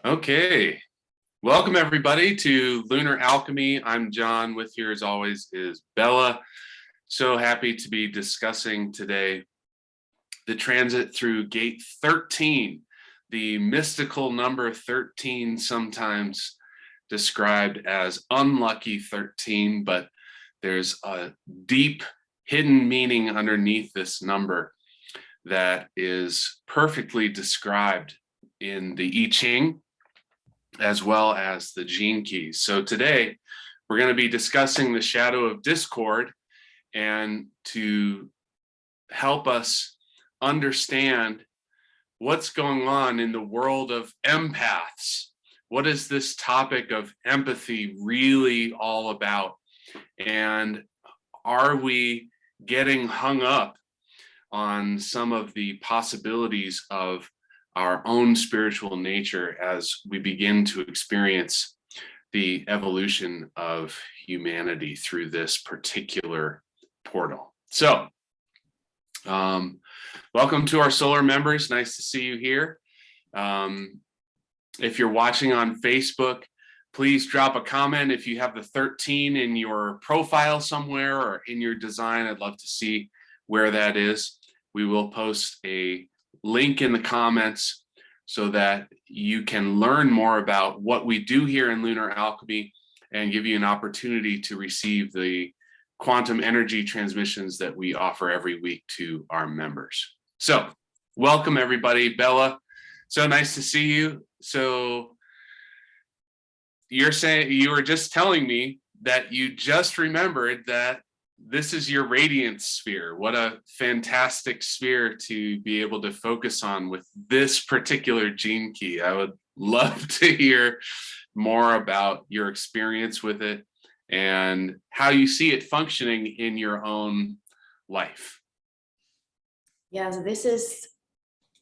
Okay, welcome everybody to Lunar Alchemy. I'm John. With here as always is Bella. So happy to be discussing today the transit through gate 13, the mystical number 13, sometimes described as unlucky 13, but there's a deep hidden meaning underneath this number that is perfectly described in the I Ching as well as the gene keys. So today we're going to be discussing the shadow of discord, and to help us understand what's going on in the world of empaths. What is this topic of empathy really all about? And are we getting hung up on some of the possibilities of our own spiritual nature as we begin to experience the evolution of humanity through this particular portal? So, welcome to our solar members. Nice to see you here. If you're watching on Facebook, please drop a comment. If you have the 13 in your profile somewhere or in your design, I'd love to see where that is. We will post a link in the comments so that you can learn more about what we do here in Lunar Alchemy and give you an opportunity to receive the quantum energy transmissions that we offer every week to our members. So welcome everybody. Bella, so nice to see you. So you were just telling me that you just remembered that this is your radiance sphere. What a fantastic sphere to be able to focus on with this particular gene key. I would love to hear more about your experience with it and how you see it functioning in your own life. Yeah, so this is,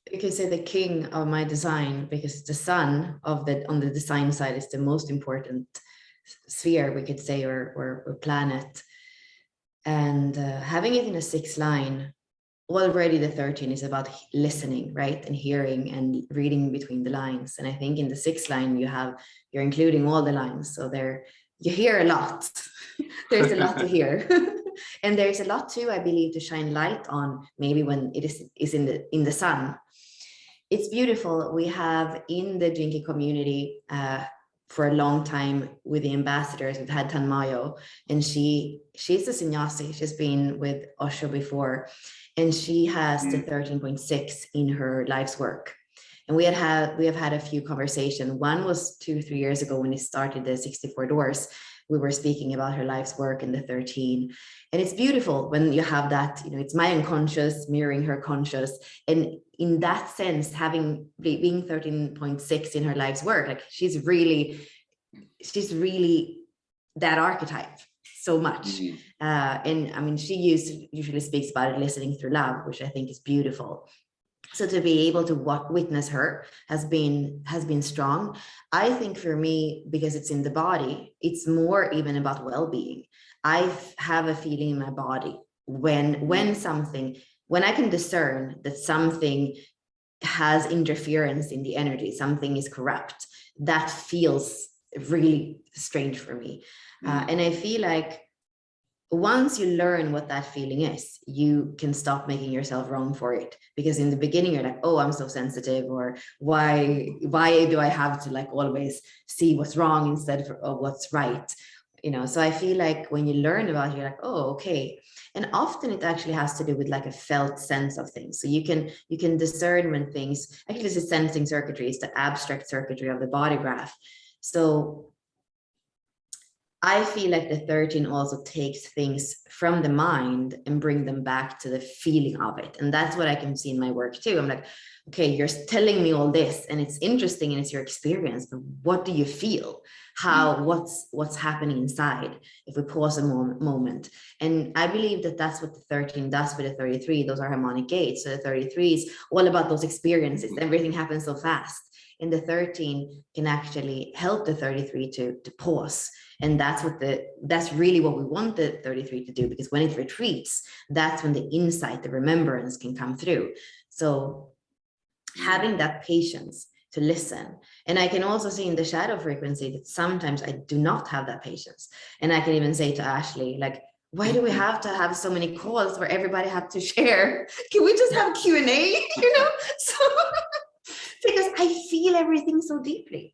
you can say, the king of my design, because the sun on the design side is the most important sphere, we could say, or planet. And having it in a 6th line, already the 13 is about listening, right? And hearing and reading between the lines. And I think in the 6th line, you're including all the lines. So you hear a lot. There's a lot to hear. And there's a lot too, I believe, to shine light on, maybe when it is in the sun. It's beautiful. We have in the Jinky community, for a long time with the ambassadors, we've had Tanmayo, and she's a sannyasi. She's been with Osho before, and she has the 13.6 in her life's work. And we have had a few conversations. One was 2-3 years ago when he started the 64 doors. We were speaking about her life's work in the 13. And it's beautiful when you have that, it's my unconscious mirroring her conscious. And in that sense, being 13.6 in her life's work, like she's really that archetype so much. And I mean, she usually speaks about it, listening through love, which I think is beautiful. So to be able to witness her has been strong. I think for me, because it's in the body, it's more even about well-being. I have a feeling in my body when I can discern that something has interference in the energy, something is corrupt, that feels really strange for me. And I feel like once you learn what that feeling is, you can stop making yourself wrong for it. Because in the beginning, you're like, oh, I'm so sensitive, or why do I have to like always see what's wrong instead of what's right? So I feel like when you learn about it, you're like, oh, okay. And often it actually has to do with like a felt sense of things. So you can discern when things, actually this is sensing circuitry, it's the abstract circuitry of the body graph. So I feel like the 13 also takes things from the mind and bring them back to the feeling of it. And that's what I can see in my work too. I'm like, okay, you're telling me all this and it's interesting and it's your experience, but what do you feel? What's happening inside? If we pause a moment. And I believe that that's what the 13 does with the 33. Those are harmonic gates. So the 33 is all about those experiences. Everything happens so fast. And the 13 can actually help the 33 to pause. And that's really what we want the 33 to do, because when it retreats, that's when the insight, the remembrance can come through. So having that patience to listen. And I can also see in the shadow frequency that sometimes I do not have that patience. And I can even say to Ashley, like, why do we have to have so many calls where everybody have to share? Can we just have Q&A, So because I feel everything so deeply.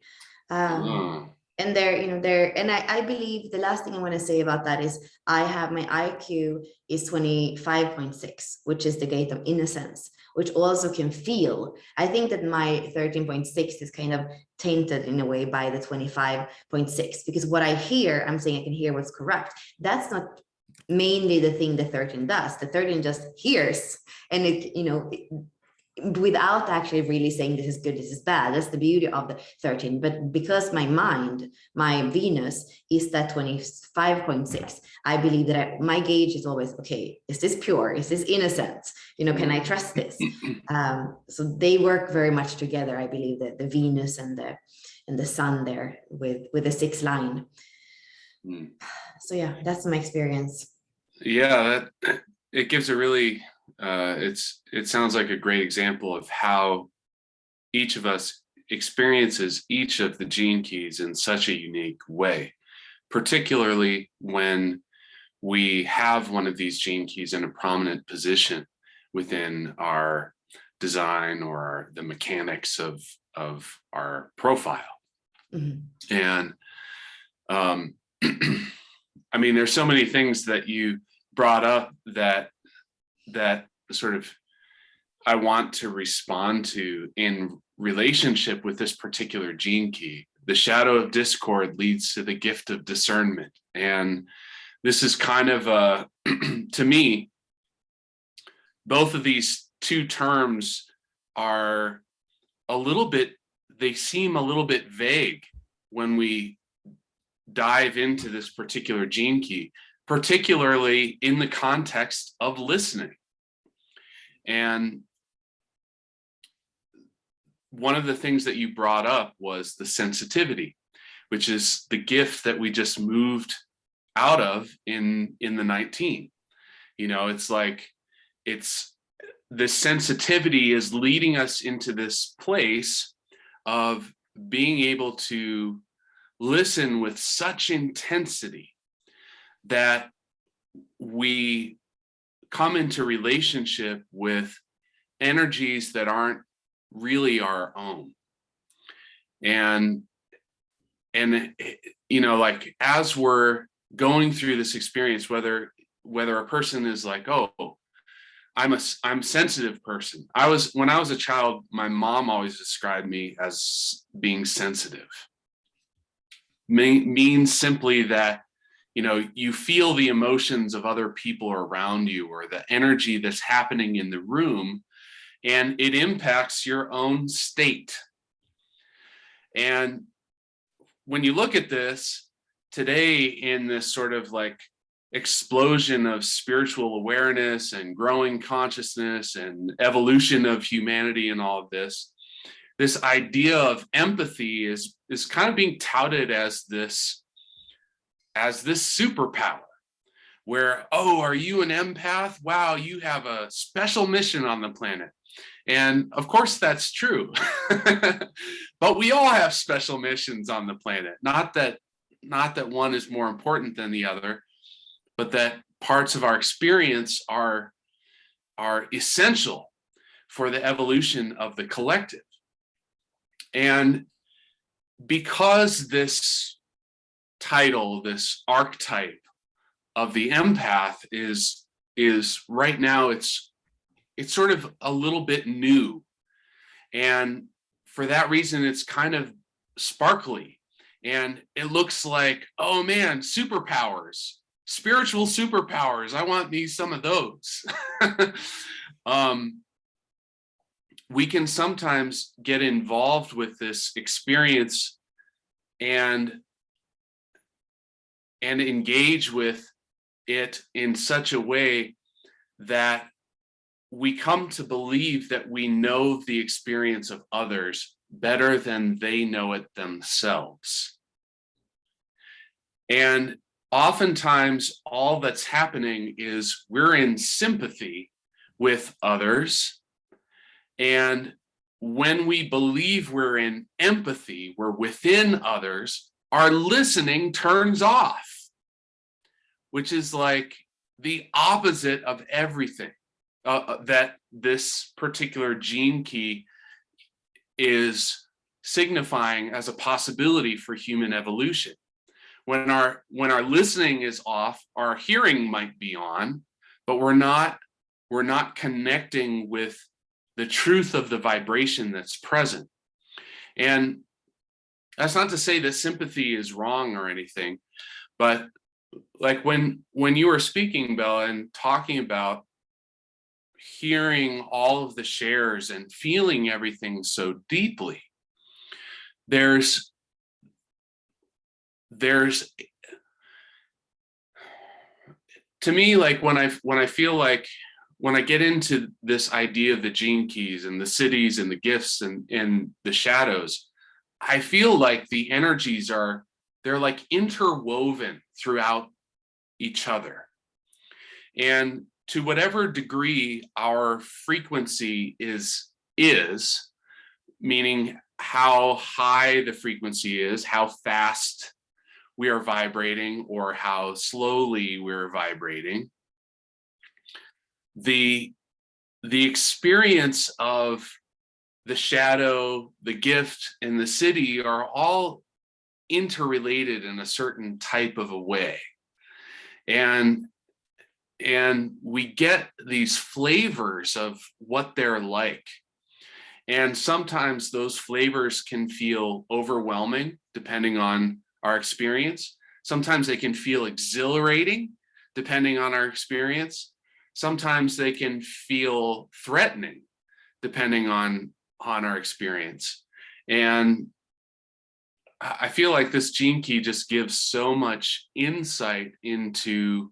And I believe the last thing I want to say about that is I have my IQ is 25.6, which is the gate of innocence, which also can feel. I think that my 13.6 is kind of tainted in a way by the 25.6, because what I hear, I'm saying I can hear what's correct. That's not mainly the thing the 13 does. The 13 just hears, and without actually really saying this is good, this is bad. That's the beauty of the 13. But because my mind, my Venus is that 25.6, I believe that my gauge is always, okay, is this pure? Is this innocent? Can I trust this? So they work very much together. I believe that the Venus and the sun there with the 6 line. So yeah, that's my experience. Yeah, it gives a really it sounds like a great example of how each of us experiences each of the gene keys in such a unique way, particularly when we have one of these gene keys in a prominent position within our design or the mechanics of our profile. And I mean, there's so many things that you brought up that sort of I want to respond to in relationship with this particular gene key. The shadow of discord leads to the gift of discernment. And this is kind of to me, both of these two terms are they seem a little bit vague when we dive into this particular gene key, particularly in the context of listening. And one of the things that you brought up was the sensitivity, which is the gift that we just moved out of in the 19. It's like this sensitivity is leading us into this place of being able to listen with such intensity that we come into relationship with energies that aren't really our own. And like as we're going through this experience, whether a person is like, oh, I'm a sensitive person. When I was a child, my mom always described me as being sensitive. Means simply that you feel the emotions of other people around you, or the energy that's happening in the room, and it impacts your own state. And when you look at this today in this sort of like explosion of spiritual awareness and growing consciousness and evolution of humanity and all of this idea of empathy is kind of being touted as this superpower, where, oh, are you an empath? Wow, you have a special mission on the planet. And of course that's true. But we all have special missions on the planet. Not that one is more important than the other, but that parts of our experience are essential for the evolution of the collective. And because this title, this archetype of the empath is right now, it's sort of a little bit new. And for that reason, it's kind of sparkly. And it looks like, oh man, superpowers, spiritual superpowers. I want some of those. We can sometimes get involved with this experience and engage with it in such a way that we come to believe that we know the experience of others better than they know it themselves. And oftentimes, all that's happening is we're in sympathy with others, and when we believe we're in empathy, we're within others, our listening turns off, which is like the opposite of everything that this particular gene key is signifying as a possibility for human evolution. When our listening is off, our hearing might be on, but we're not connecting with the truth of the vibration that's present. And that's not to say that sympathy is wrong or anything, but like when you were speaking, Bella, and talking about hearing all of the shares and feeling everything so deeply, there's to me, like when I feel like when I get into this idea of the gene keys and the cities and the gifts and the shadows, I feel like the energies they're like interwoven throughout each other. And to whatever degree our frequency is, meaning how high the frequency is, how fast we are vibrating or how slowly we're vibrating, the experience of the shadow, the gift, and the city are all interrelated in a certain type of a way. And we get these flavors of what they're like. And sometimes those flavors can feel overwhelming depending on our experience. Sometimes they can feel exhilarating depending on our experience. Sometimes they can feel threatening depending on our experience. And I feel like this gene key just gives so much insight into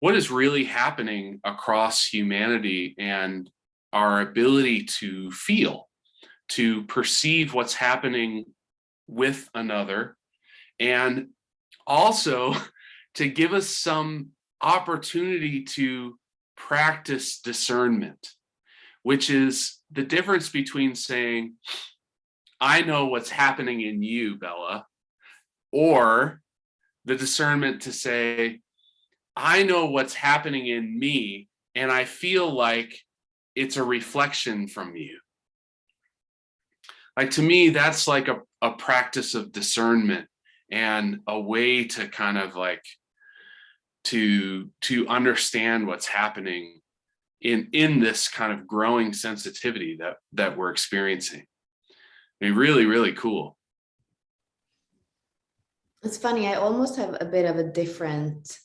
what is really happening across humanity and our ability to feel, to perceive what's happening with another, and also to give us some opportunity to practice discernment, which is the difference between saying, I know what's happening in you, Bella, or the discernment to say, I know what's happening in me, and I feel like it's a reflection from you. Like, to me, that's like a practice of discernment and a way to kind of like to understand what's happening in this kind of growing sensitivity that we're experiencing. I mean, really, really cool. It's funny, I almost have a bit of a different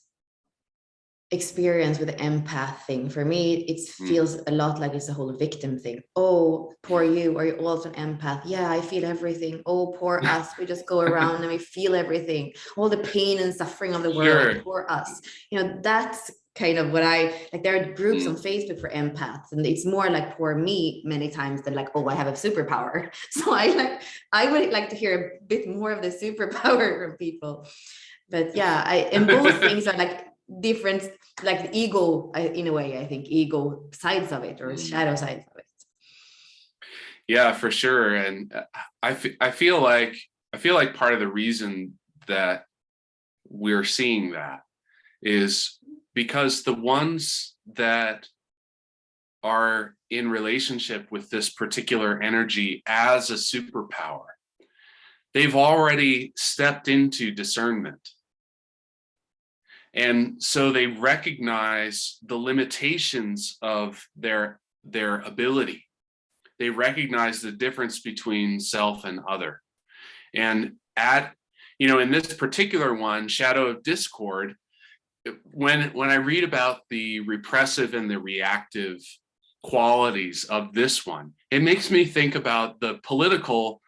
experience with the empath thing. For me, it feels a lot like it's a whole victim thing. Oh, poor you. Are you also an empath? Yeah, I feel everything. Oh, poor us. We just go around and we feel everything. All the pain and suffering of the world. Sure. Poor us. You know, that's kind of what I like. There are groups on Facebook for empaths, and it's more like poor me many times than like, oh, I have a superpower. So I would like to hear a bit more of the superpower from people. But yeah, and both things are like different, like the ego, in a way, I think ego sides of it, or shadow sides of it. Yeah, for sure. And I feel like part of the reason that we're seeing that is because the ones that are in relationship with this particular energy as a superpower, they've already stepped into discernment. And so they recognize the limitations of their ability. They recognize the difference between self and other. And in this particular one, Shadow of Discord, when I read about the repressive and the reactive qualities of this one, it makes me think about the political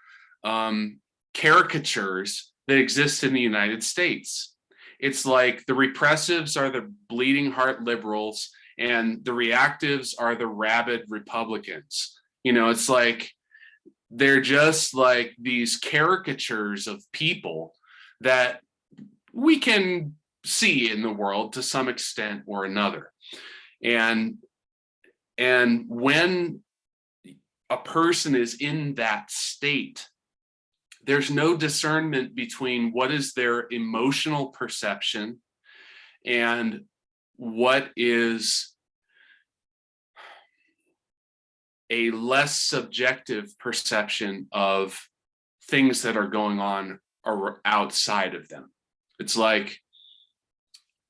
caricatures that exist in the United States. It's like the repressives are the bleeding heart liberals and the reactives are the rabid Republicans. It's like they're just like these caricatures of people that we can see in the world to some extent or another. And when a person is in that state, there's no discernment between what is their emotional perception and what is a less subjective perception of things that are going on outside of them. It's like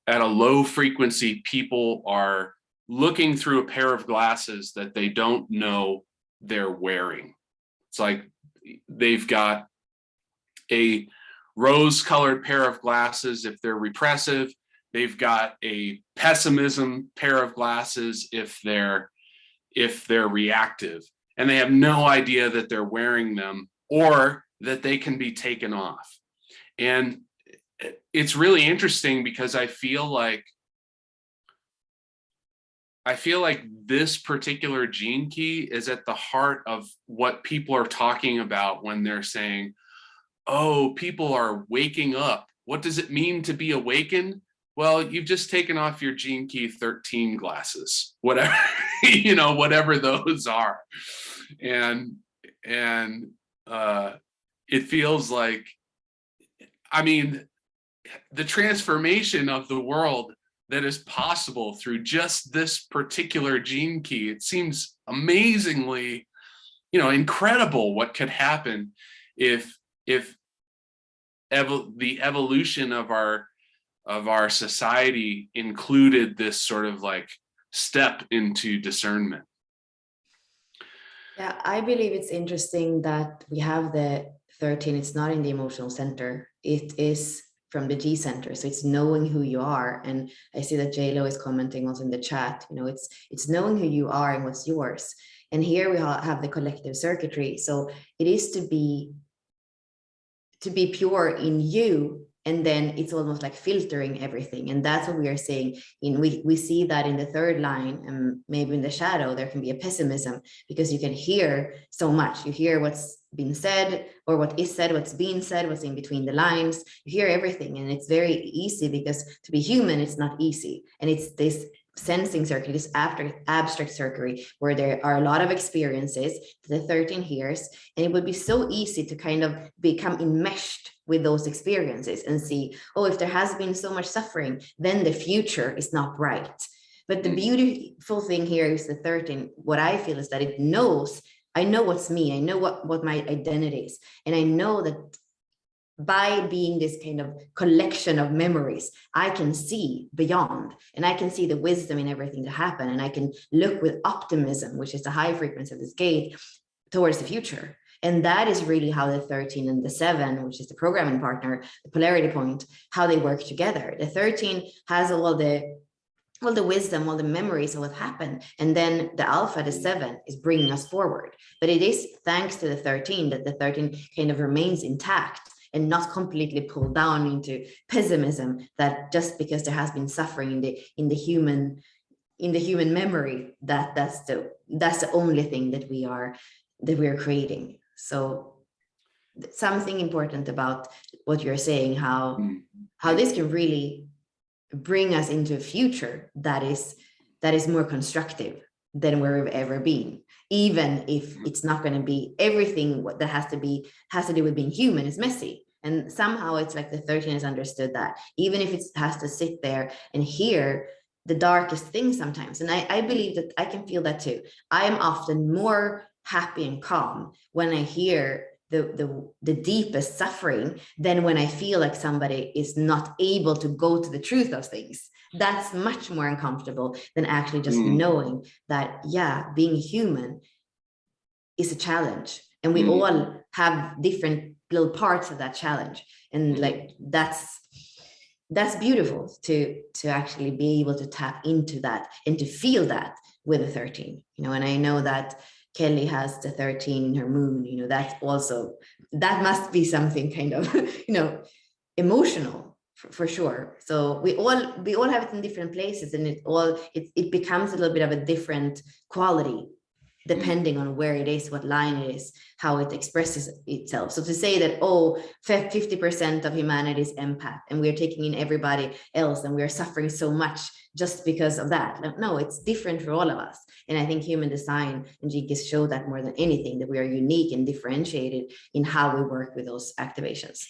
at a low frequency, people are looking through a pair of glasses that they don't know they're wearing. It's like they've got a rose-colored pair of glasses if they're repressive. They've got a pessimism pair of glasses if they're reactive, and they have no idea that they're wearing them or that they can be taken off. And it's really interesting because I feel like this particular gene key is at the heart of what people are talking about when they're saying, oh, people are waking up. What does it mean to be awakened? Well, you've just taken off your gene key 13 glasses, whatever, whatever those are. And it feels like, the transformation of the world that is possible through just this particular gene key, it seems amazingly, incredible what could happen if the evolution of our society included this sort of like step into discernment. Yeah, I believe it's interesting that we have the 13. It's not in the emotional center. It is from the G center. So it's knowing who you are. And I see that JLo is commenting also in the chat, it's knowing who you are and what's yours. And here we have the collective circuitry. So it is to be pure in you. And then it's almost like filtering everything. And that's what we are saying. We see that in the third line, and maybe in the shadow, there can be a pessimism because you can hear so much. You hear what's been said or what is said, what's being said, what's in between the lines. You hear everything. And it's very easy because to be human, it's not easy. And it's this sensing circuit, this abstract circuitry where there are a lot of experiences that the 13 hears, and it would be so easy to kind of become enmeshed with those experiences and see, oh, if there has been so much suffering, then the future is not bright. But the beautiful thing here is the 13, what I feel is that it knows, I know what's me, I know what my identity is, and I know that by being this kind of collection of memories, I can see beyond, and I can see the wisdom in everything that happened, and I can look with optimism, which is the high frequency of this gate, towards the future. And that is really how the 13 and the 7, which is the programming partner, the polarity point, how they work together. The 13 has all the wisdom, all the memories of what happened. And then the alpha, the 7, is bringing us forward. But it is thanks to the 13 that the 13 kind of remains intact and not completely pulled down into pessimism, that just because there has been suffering in the human memory, that's the only thing that we are creating. So something important about what you're saying, how this can really bring us into a future that is more constructive than where we've ever been, even if it's not going to be everything that has to do with being human is messy. And somehow it's like the 13 has understood that, even if it has to sit there and hear the darkest things sometimes. And I believe that I can feel that too. I am often more happy and calm when I hear the deepest suffering than when I feel like somebody is not able to go to the truth of things. That's much more uncomfortable than actually just knowing that, yeah, being human is a challenge, and we all have different little parts of that challenge. And like that's beautiful to actually be able to tap into that and to feel that with a 13, and I know that Kelly has the 13 in her moon, that must be something kind of, emotional for sure. So we all have it in different places, and it becomes a little bit of a different quality depending on where it is, what line it is, how it expresses itself. So to say that, 50% of humanity is empath and we're taking in everybody else and we're suffering so much just because of that. No, it's different for all of us. And I think human design and Gene Keys show that more than anything, that we are unique and differentiated in how we work with those activations.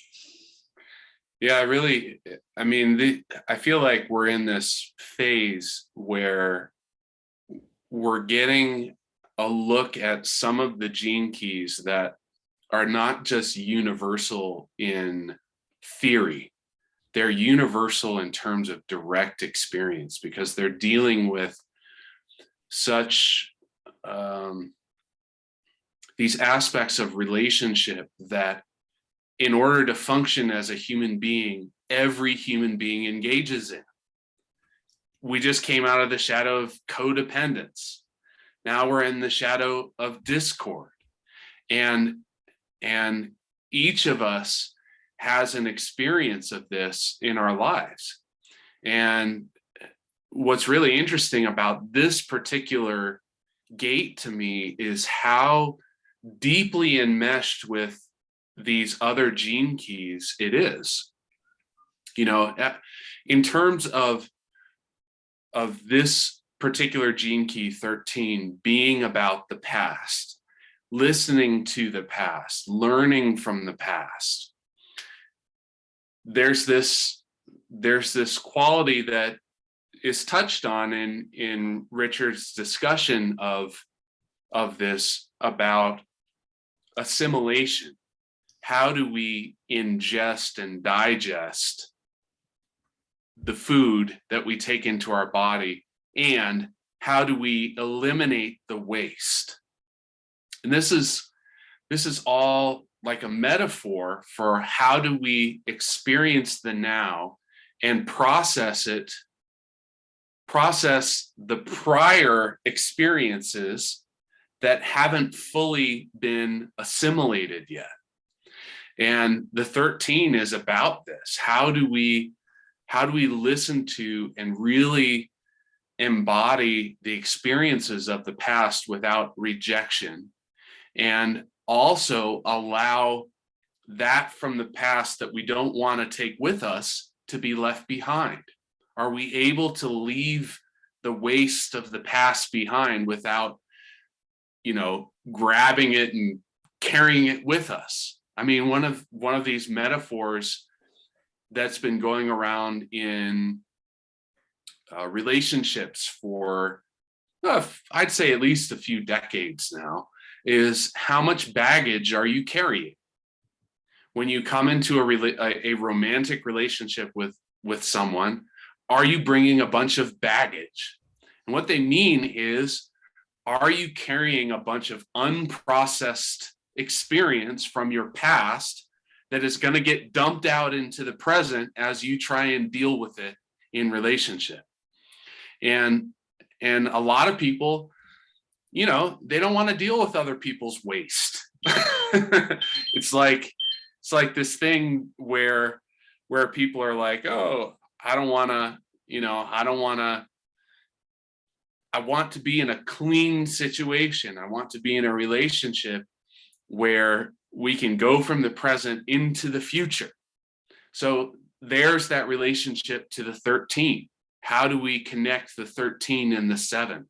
Yeah, really, I mean, I feel like we're in this phase where we're getting a look at some of the gene keys that are not just universal in theory, they're universal in terms of direct experience, because they're dealing with such these aspects of relationship that in order to function as a human being, every human being engages in. We just came out of the shadow of codependence. Now we're in the shadow of discord. And each of us has an experience of this in our lives. And what's really interesting about this particular gate to me is how deeply enmeshed with these other gene keys it is. You know, in terms of this particular gene key 13 being about the past, listening to the past, learning from the past, there's this quality that is touched on in Richard's discussion of this about assimilation. How do we ingest and digest the food that we take into our body, and how do we eliminate the waste? And this is all like a metaphor for how do we experience the now and process the prior experiences that haven't fully been assimilated yet. And the 13 is about this. How do we listen to and really embody the experiences of the past without rejection, and also allow that from the past that we don't want to take with us to be left behind? Are we able to leave the waste of the past behind without, grabbing it and carrying it with us? I mean, one of these metaphors that's been going around in relationships for, I'd say at least a few decades now, is how much baggage are you carrying? When you come into a romantic relationship with someone, are you bringing a bunch of baggage? And what they mean is, are you carrying a bunch of unprocessed experience from your past that is going to get dumped out into the present as you try and deal with it in relationship? And a lot of people, they don't want to deal with other people's waste. It's like this thing where people are like, oh, I want to be in a clean situation. I want to be in a relationship where we can go from the present into the future. So there's that relationship to the 13. How do we connect the 13 and the 7?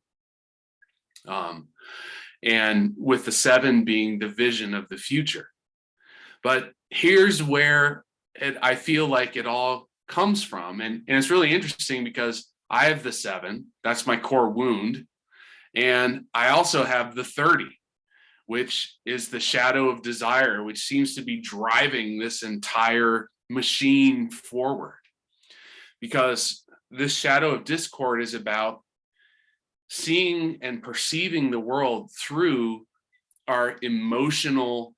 And with the 7 being the vision of the future. But here's where I feel like it all comes from. And it's really interesting because I have the 7, that's my core wound. And I also have the 30, which is the shadow of desire, which seems to be driving this entire machine forward. Because this shadow of discord is about seeing and perceiving the world through our emotional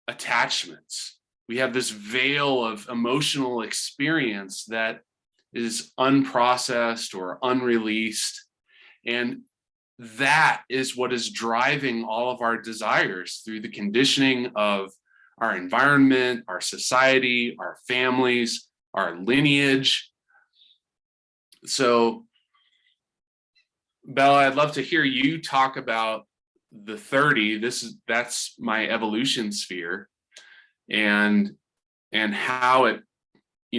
attachments. We have this veil of emotional experience that is unprocessed or unreleased. And that is what is driving all of our desires through the conditioning of our environment, our society, our families, our lineage. So, Bella, I'd love to hear you talk about the 30. That's my evolution sphere, and how it,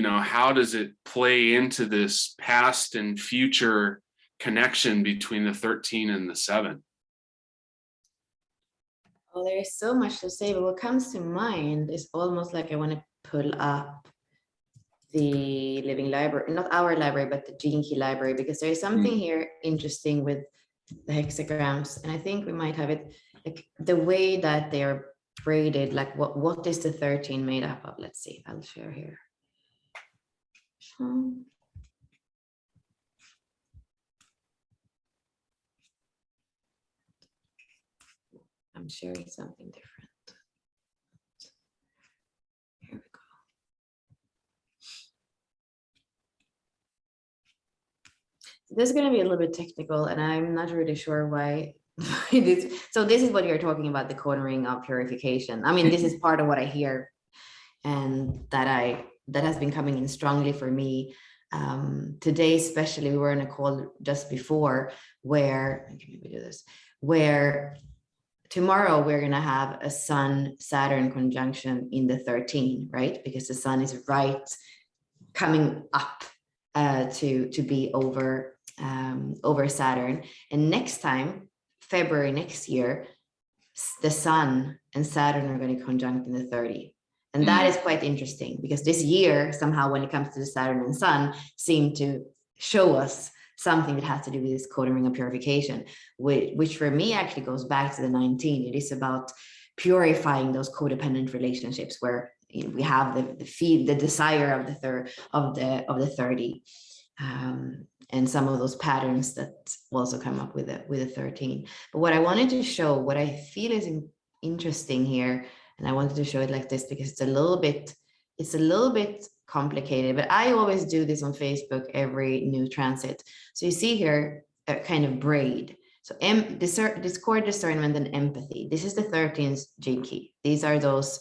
how does it play into this past and future connection between the 13 and the 7. Oh, there is so much to say, but what comes to mind is almost like I want to pull up the living library, not our library, but the Gene Key library, because there is something here interesting with the hexagrams. And I think we might have it like the way that they are braided, like what is the 13 made up of? Let's see, I'll share here. I'm sharing something different. Here we go. This is going to be a little bit technical, and I'm not really sure why. So this is what you're talking about, the cornering of purification. I mean, this is part of what I hear, and that has been coming in strongly for me. Today, especially, we were in a call just before where, maybe do this, where tomorrow we're going to have a Sun-Saturn conjunction in the 13, right? Because the Sun is right coming up to be over Saturn. And next time, February next year, the Sun and Saturn are going to conjunct in the 30. And that is quite interesting, because this year, somehow, when it comes to the Saturn and Sun, seem to show us something that has to do with this codering of purification, which for me actually goes back to the 19. It is about purifying those codependent relationships where we have the desire of the 30, and some of those patterns that also come up with a 13. But what I wanted to show, what I feel is interesting here, and I wanted to show it like this because it's a little bit complicated, but I always do this on Facebook every new transit. So you see here a kind of braid. So discord, discernment, and empathy. This is the 13th gene key. These are those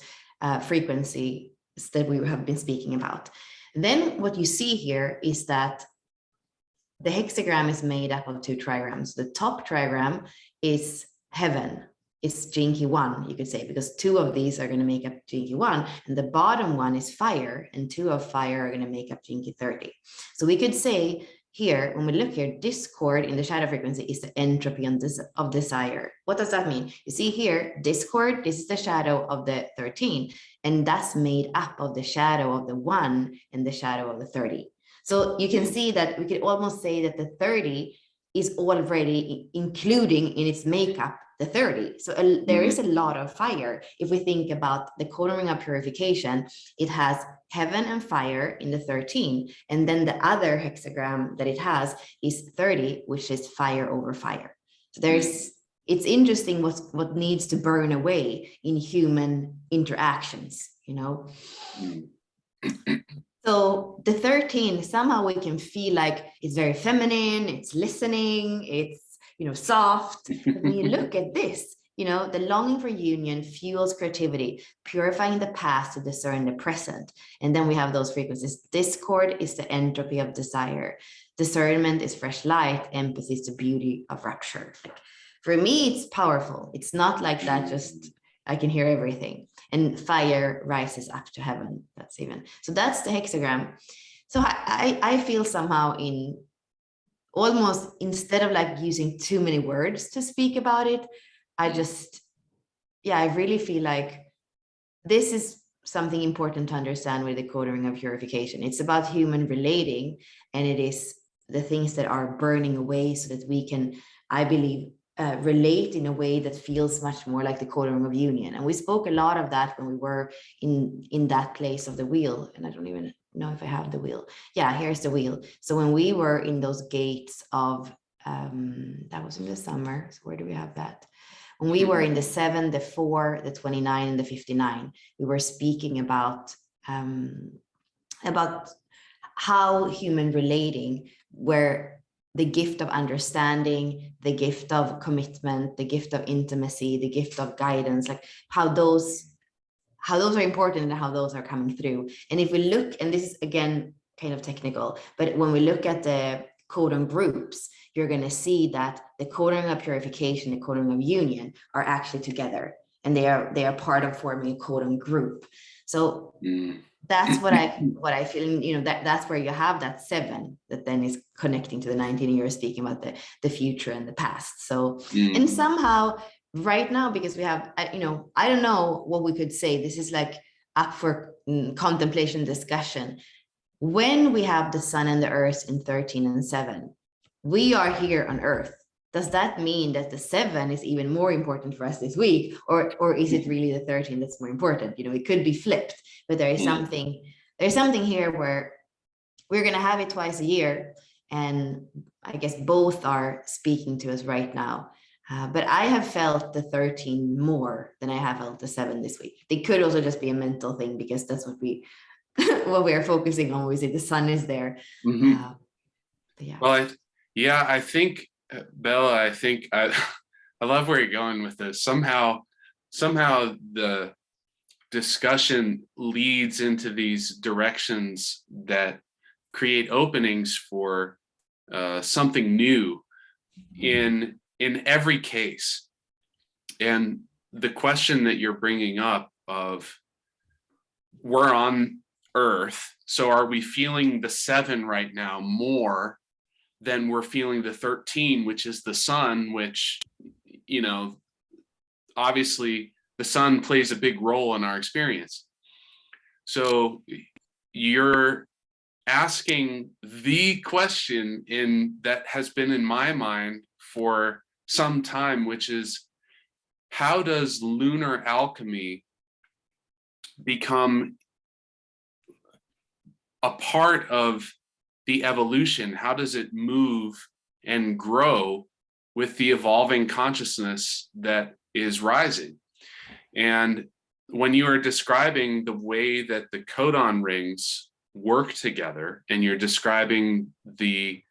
frequencies that we have been speaking about. Then what you see here is that the hexagram is made up of 2 trigrams. The top trigram is heaven. It's gene key 1, you could say, because 2 of these are going to make up gene key 1, and the bottom one is fire, and 2 of fire are going to make up gene key 30. So we could say here, when we look here, discord in the shadow frequency is the entropy of desire. What does that mean? You see here, discord, this is the shadow of the 13, and that's made up of the shadow of the 1 and the shadow of the 30. So you can see that we could almost say that the 30 is already including in its makeup the 30. So there is a lot of fire. If we think about the codering of purification, it has heaven and fire in the 13. And then the other hexagram that it has is 30, which is fire over fire. So it's interesting what needs to burn away in human interactions, you know? So the 13, somehow we can feel like it's very feminine, it's listening, it's, soft. But when you look at this, the longing for union fuels creativity, purifying the past to discern the present. And then we have those frequencies. Discord is the entropy of desire. Discernment is fresh light. Empathy is the beauty of rapture. Like, for me, it's powerful. It's not like that, just I can hear everything. And fire rises up to heaven. So that's the hexagram. So I feel somehow in almost, instead of like using too many words to speak about it, I really feel like this is something important to understand with the codering of purification. It's about human relating, and it is the things that are burning away so that we can, I believe, relate in a way that feels much more like the codering of union. And we spoke a lot of that when we were in that place of the wheel. And I don't even know if I have the wheel. Yeah, here's the wheel. So when we were in those gates of, that was in the summer. So where do we have that? When we were in the 7, the 4, the 29, and the 59, we were speaking about how human relating, where the gift of understanding, the gift of commitment, the gift of intimacy, the gift of guidance, like how those are important and how those are coming through. And if we look, and this is again kind of technical, but when we look at the codon groups, you're going to see that the codon of purification, the codon of union are actually together. and they are part of forming a codon group. So that's what I feel, you know, that's where you have that 7 that then is connecting to the 19, and you're speaking about the future and the past. So and somehow right now, because we have, you know, I don't know what we could say, this is like up for contemplation, discussion. When we have the sun and the earth in 13 and 7, we are here on earth. Does that mean that the 7 is even more important for us this week, or is it really the 13 that's more important? You know, it could be flipped, but there's something here where we're going to have it twice a year, and I guess both are speaking to us right now. But I have felt the 13 more than I have felt the 7 this week. It could also just be a mental thing, because that's what we are focusing on. We say the sun is there. Yeah. Well, I think, Bella, I love where you're going with this. Somehow the discussion leads into these directions that create openings for something new in every case. And the question that you're bringing up of, we're on Earth, so are we feeling the 7 right now more than we're feeling the 13, which is the sun, which, you know, obviously the sun plays a big role in our experience. So you're asking the question that has been in my mind for some time, which is, how does lunar alchemy become a part of the evolution? How does it move and grow with the evolving consciousness that is rising? And when you are describing the way that the codon rings work together, and you're describing the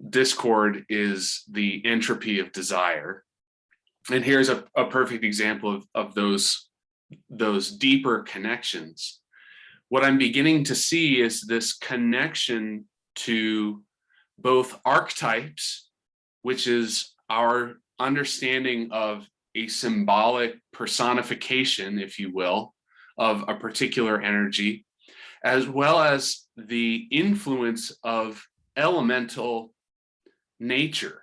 discord is the entropy of desire, and here's a perfect example of those deeper connections. What I'm beginning to see is this connection to both archetypes, which is our understanding of a symbolic personification, if you will, of a particular energy, as well as the influence of elemental nature,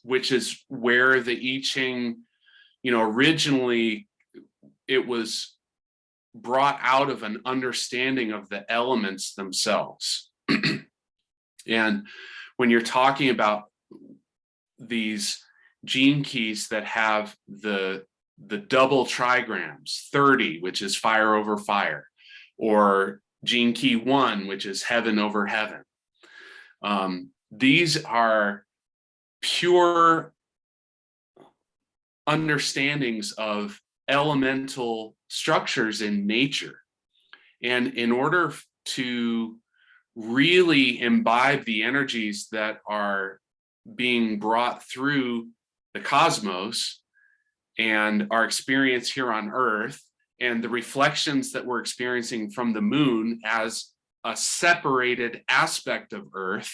which is where the I Ching, you know, originally it was brought out of an understanding of the elements themselves. And when you're talking about these gene keys that have the double trigrams, 30, which is fire over fire, or gene key 1, which is heaven over heaven, these are pure understandings of elemental structures in nature. And in order to really imbibe the energies that are being brought through the cosmos and our experience here on Earth, and the reflections that we're experiencing from the moon as a separated aspect of Earth,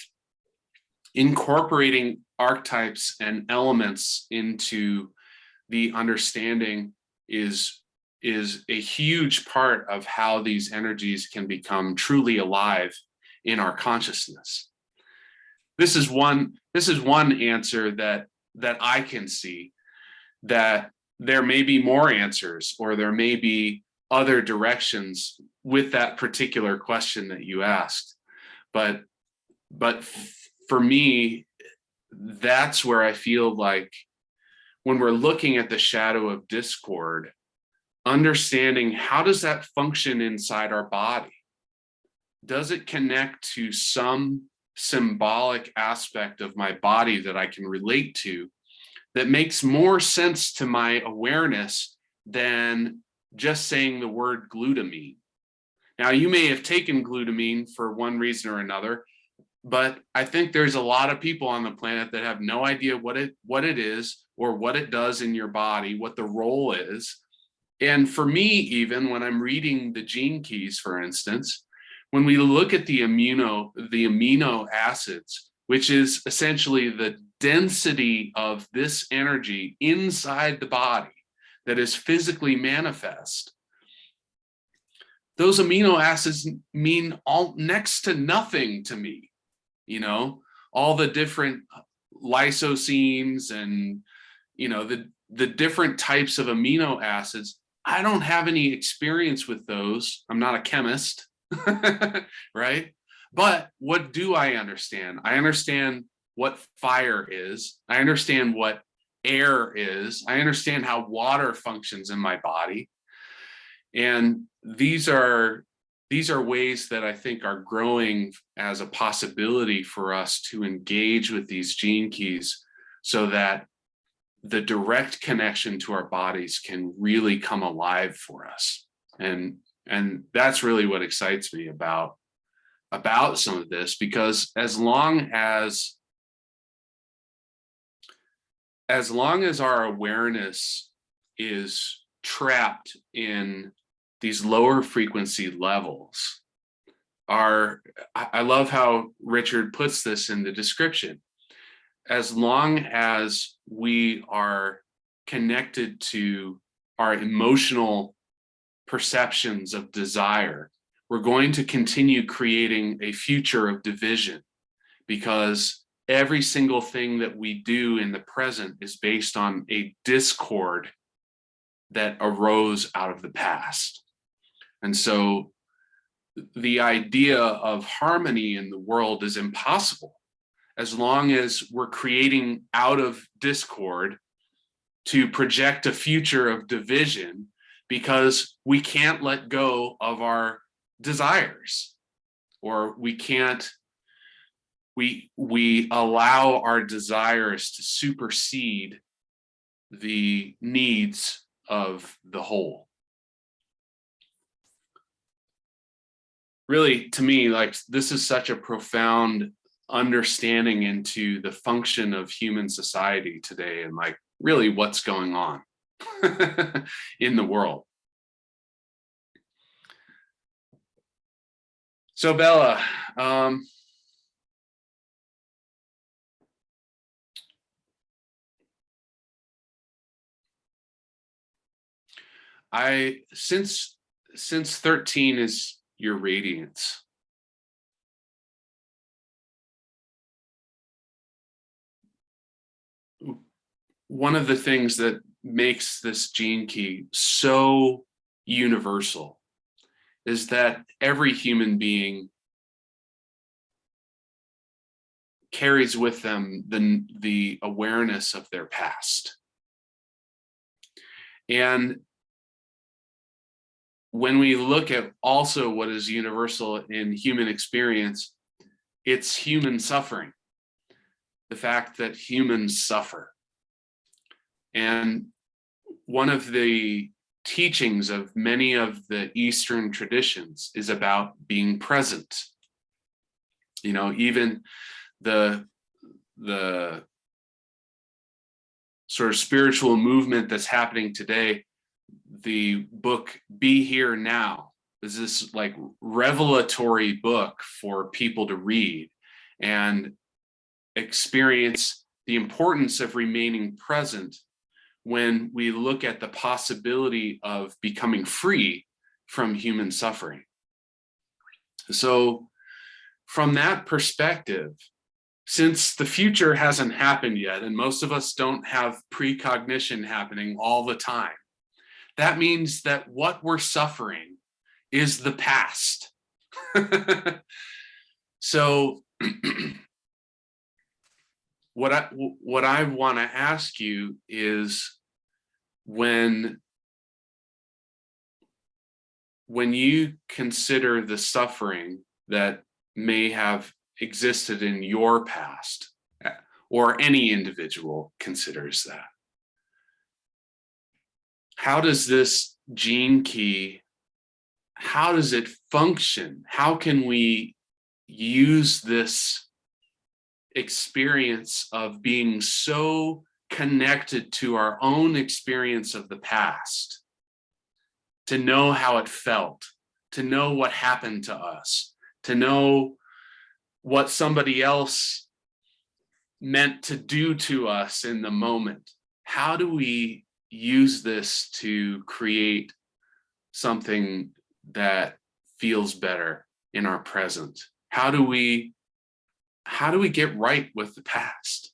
incorporating archetypes and elements into the understanding is a huge part of how these energies can become truly alive in our consciousness. This is one answer that I can see, that there may be more answers, or there may be other directions with that particular question that you asked. But for me, that's where I feel like when we're looking at the shadow of discord, understanding how does that function inside our body? Does it connect to some symbolic aspect of my body that I can relate to, that makes more sense to my awareness than just saying the word glutamine? Now, you may have taken glutamine for one reason or another, but I think there's a lot of people on the planet that have no idea what it is, or what it does in your body, what the role is. And for me, even when I'm reading the gene keys, for instance, when we look at the amino acids, which is essentially the density of this energy inside the body that is physically manifest, those amino acids mean all next to nothing to me. You know, all the different lysosines and, you know, the different types of amino acids. I don't have any experience with those. I'm not a chemist, right? But what do I understand? I understand what fire is. I understand what air is. I understand how water functions in my body. And these are ways that I think are growing as a possibility for us to engage with these gene keys so that the direct connection to our bodies can really come alive for us. And that's really what excites me about some of this, because as long as our awareness is trapped in these lower frequency levels, I love how Richard puts this in the description. As long as we are connected to our emotional perceptions of desire, we're going to continue creating a future of division, because every single thing that we do in the present is based on a discord that arose out of the past. And so the idea of harmony in the world is impossible as long as we're creating out of discord to project a future of division, because we can't let go of our desires, or we allow our desires to supersede the needs of the whole. Really, to me, like, this is such a profound understanding into the function of human society today, and like really what's going on in the world. So Bella, since 13 is your radiance, one of the things that makes this gene key so universal is that every human being carries with them the awareness of their past. And when we look at also what is universal in human experience, it's human suffering. The fact that humans suffer. And one of the teachings of many of the Eastern traditions is about being present. You know, even the sort of spiritual movement that's happening today, the book Be Here Now is this like revelatory book for people to read and experience the importance of remaining present when we look at the possibility of becoming free from human suffering. So from that perspective, since the future hasn't happened yet, and most of us don't have precognition happening all the time, that means that what we're suffering is the past. So what I want to ask you is, when you consider the suffering that may have existed in your past, or any individual considers that, how does this gene key, how does it function? How can we use this experience of being so connected to our own experience of the past to know how it felt, to know what happened to us, to know what somebody else meant to do to us in the moment? How do we use this to create something that feels better in our present? How do we get right with the past?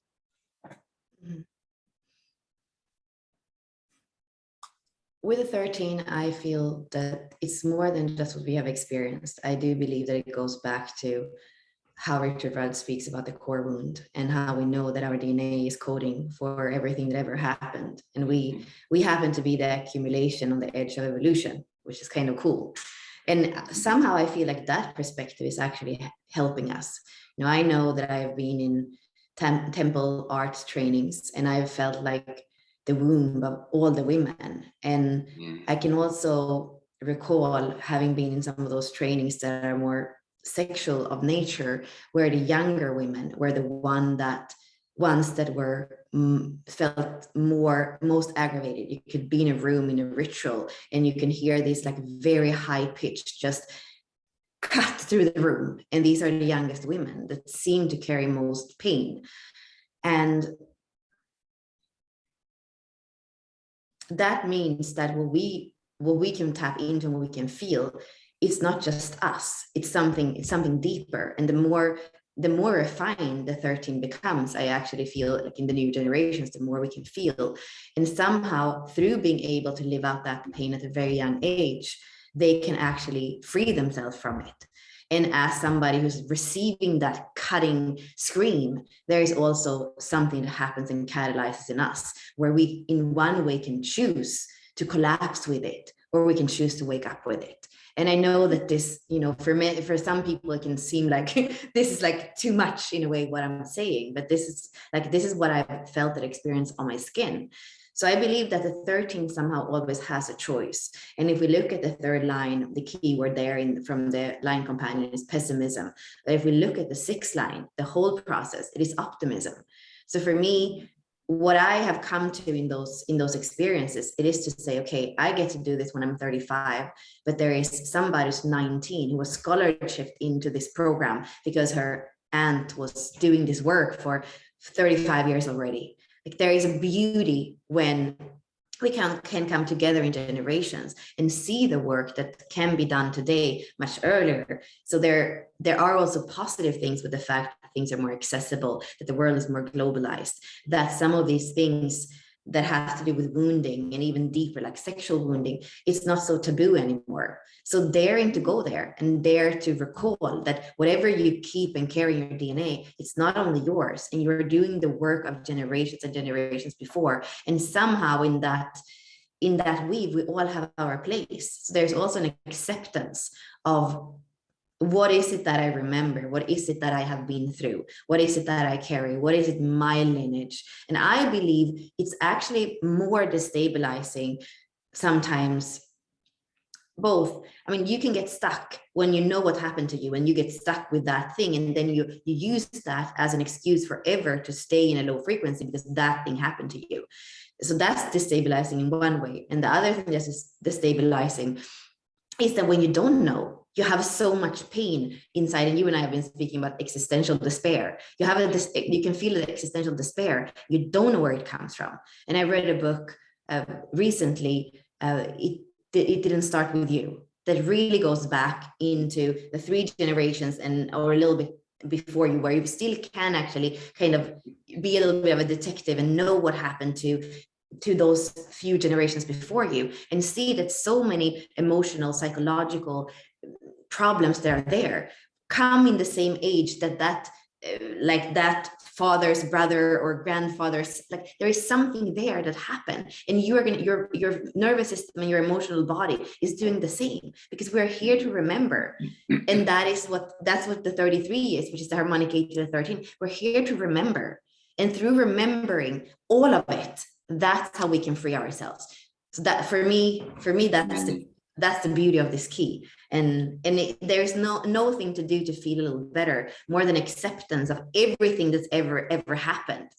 With the 13, I feel that it's more than just what we have experienced. I do believe that it goes back to how Richard Rudd speaks about the core wound and how we know that our DNA is coding for everything that ever happened. And we happen to be the accumulation on the edge of evolution, which is kind of cool. And somehow I feel like that perspective is actually helping us. I know that I have been in temple art trainings, and I've felt like the womb of all the women. And I can also recall having been in some of those trainings that are more sexual of nature, where the younger women were the ones that were felt most aggravated. You could be in a room in a ritual and you can hear this like very high pitch just cut through the room, and these are the youngest women that seem to carry most pain. And that means that what we can tap into and what we can feel, it's not just us, it's something deeper. And the more refined the 13 becomes, I actually feel like in the new generations, the more we can feel. And somehow through being able to live out that pain at a very young age, they can actually free themselves from it. And as somebody who's receiving that cutting scream, there is also something that happens and catalyzes in us, where we in one way can choose to collapse with it, or we can choose to wake up with it. And I know that this, for some people, it can seem like this is like too much in a way what I'm saying, but this is what I've felt and experienced on my skin. So I believe that the 13 somehow always has a choice. And if we look at the third line, the key word there from the line companion is pessimism. But if we look at the sixth line, the whole process, it is optimism. So for me, what I have come to in those experiences, it is to say, okay, I get to do this when I'm 35, but there is somebody who's 19 who was scholarship into this program because her aunt was doing this work for 35 years already. Like there is a beauty when we can come together in generations and see the work that can be done today much earlier. So there are also positive things with the fact that things are more accessible, that the world is more globalized, that some of these things that have to do with wounding and even deeper, like sexual wounding, it's not so taboo anymore. So daring to go there and dare to recall that whatever you keep and carry in your DNA, it's not only yours, and you're doing the work of generations and generations before. And somehow in that weave, we all have our place. So there's also an acceptance of what is it that I remember? What is it that I have been through? What is it that I carry? What is it, my lineage? And I believe it's actually more destabilizing sometimes. Both. I mean, you can get stuck when you know what happened to you and you get stuck with that thing. And then you use that as an excuse forever to stay in a low frequency because that thing happened to you. So that's destabilizing in one way. And the other thing that's destabilizing is that when you don't know, you have so much pain inside. And you and I have been speaking about existential despair. You can feel the existential despair. You don't know where it comes from. And I read a book recently. It didn't start with you. That really goes back into the 3 generations or a little bit before you, where you still can actually kind of be a little bit of a detective and know what happened to those few generations before you, and see that so many emotional, psychological problems that are there come in the same age that father's brother or grandfather's, like there is something there that happened, and your nervous system and your emotional body is doing the same, because we're here to remember. And that's what the 33 is, which is the harmonic age of the 13. We're here to remember, and through remembering all of it, that's how we can free ourselves. So that for me that's the beauty of this key. And there's no thing to do to feel a little better more than acceptance of everything that's ever happened,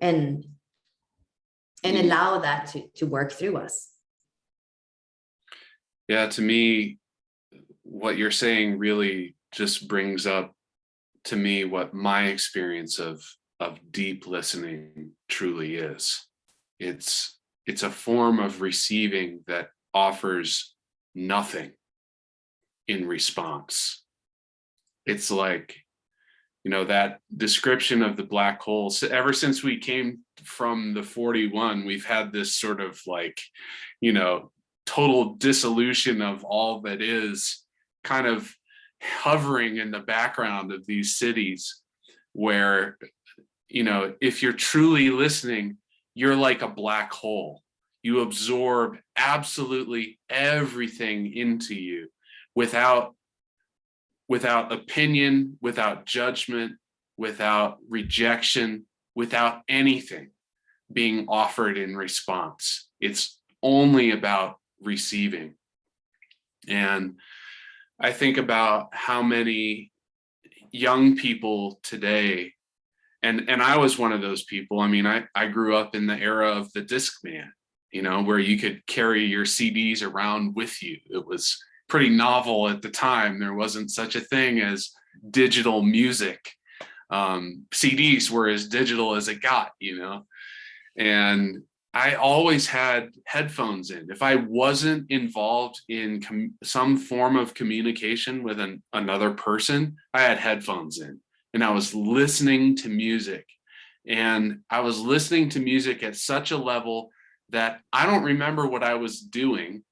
and allow that to work through us. Yeah, to me, what you're saying really just brings up to me what my experience of of deep listening truly is. It's a form of receiving that offers nothing in response. It's like, that description of the black hole. So ever since we came from the 41, we've had this sort of like, total dissolution of all that is, kind of hovering in the background of these cities where, if you're truly listening, you're like a black hole. You absorb absolutely everything into you without opinion, without judgment, without rejection, without anything being offered in response. It's only about receiving. And I think about how many young people today, and I was one of those people. I mean, I grew up in the era of the Discman, where you could carry your CDs around with you. It was pretty novel at the time. There wasn't such a thing as digital music. CDs were as digital as it got, and I always had headphones in. If I wasn't involved in some form of communication with another person, I had headphones in and I was listening to music. And I was listening to music at such a level that I don't remember what I was doing,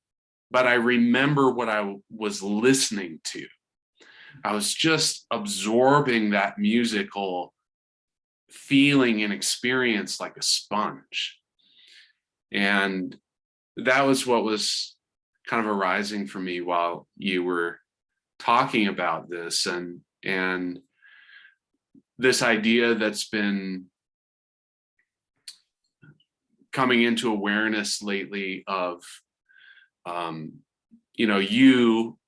but I remember what I was listening to. I was just absorbing that musical feeling and experience like a sponge. And that was what was kind of arising for me while you were talking about this, and this idea that's been coming into awareness lately of, you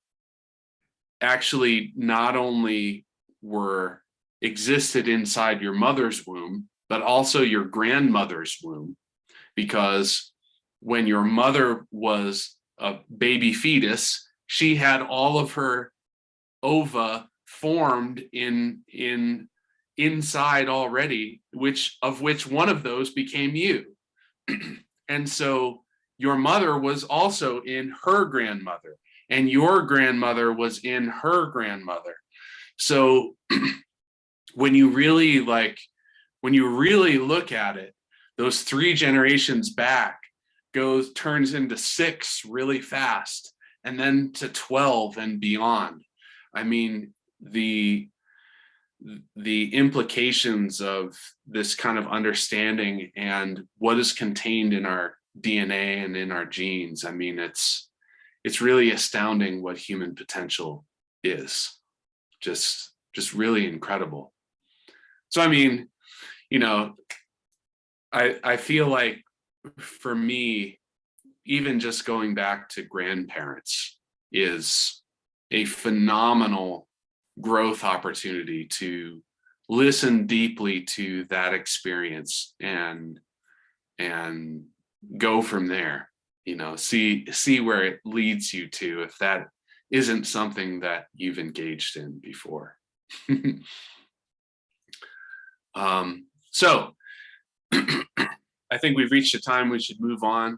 actually not only were existed inside your mother's womb, but also your grandmother's womb. Because when your mother was a baby fetus, she had all of her ova formed inside already, which one of those became you. And so your mother was also in her grandmother, and your grandmother was in her grandmother. So when you really look at it, those 3 generations back turns into 6 really fast, and then to 12 and beyond. I mean, the implications of this kind of understanding and what is contained in our DNA and in our genes. I mean, it's really astounding what human potential is. Just really incredible. So, I mean, I feel like for me, even just going back to grandparents is a phenomenal growth opportunity to listen deeply to that experience and go from there, see where it leads you to, if that isn't something that you've engaged in before. So I think we've reached a time we should move on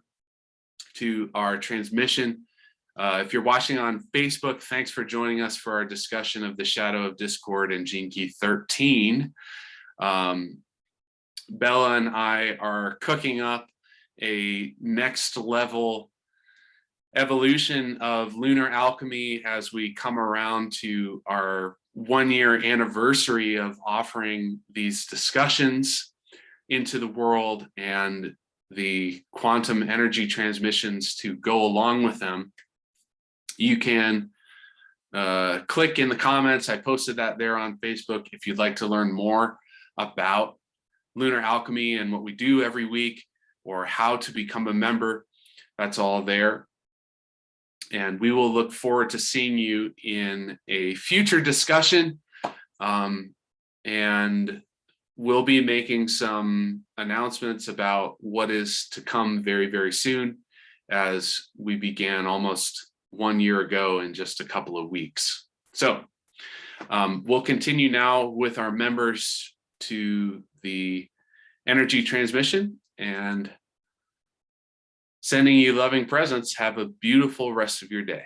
to our transmission. If you're watching on Facebook, thanks for joining us for our discussion of the Shadow of Discord and Gene Key 13. Bella and I are cooking up a next level evolution of Lunar Alchemy as we come around to our 1-year anniversary of offering these discussions into the world and the quantum energy transmissions to go along with them. You can click in the comments. I posted that there on Facebook if you'd like to learn more about Lunar Alchemy and what we do every week, or how to become a member. That's all there. And we will look forward to seeing you in a future discussion. And we'll be making some announcements about what is to come very, very soon, as we began almost 1 year ago in just a couple of weeks. So we'll continue now with our members to the energy transmission and sending you loving presence. Have a beautiful rest of your day.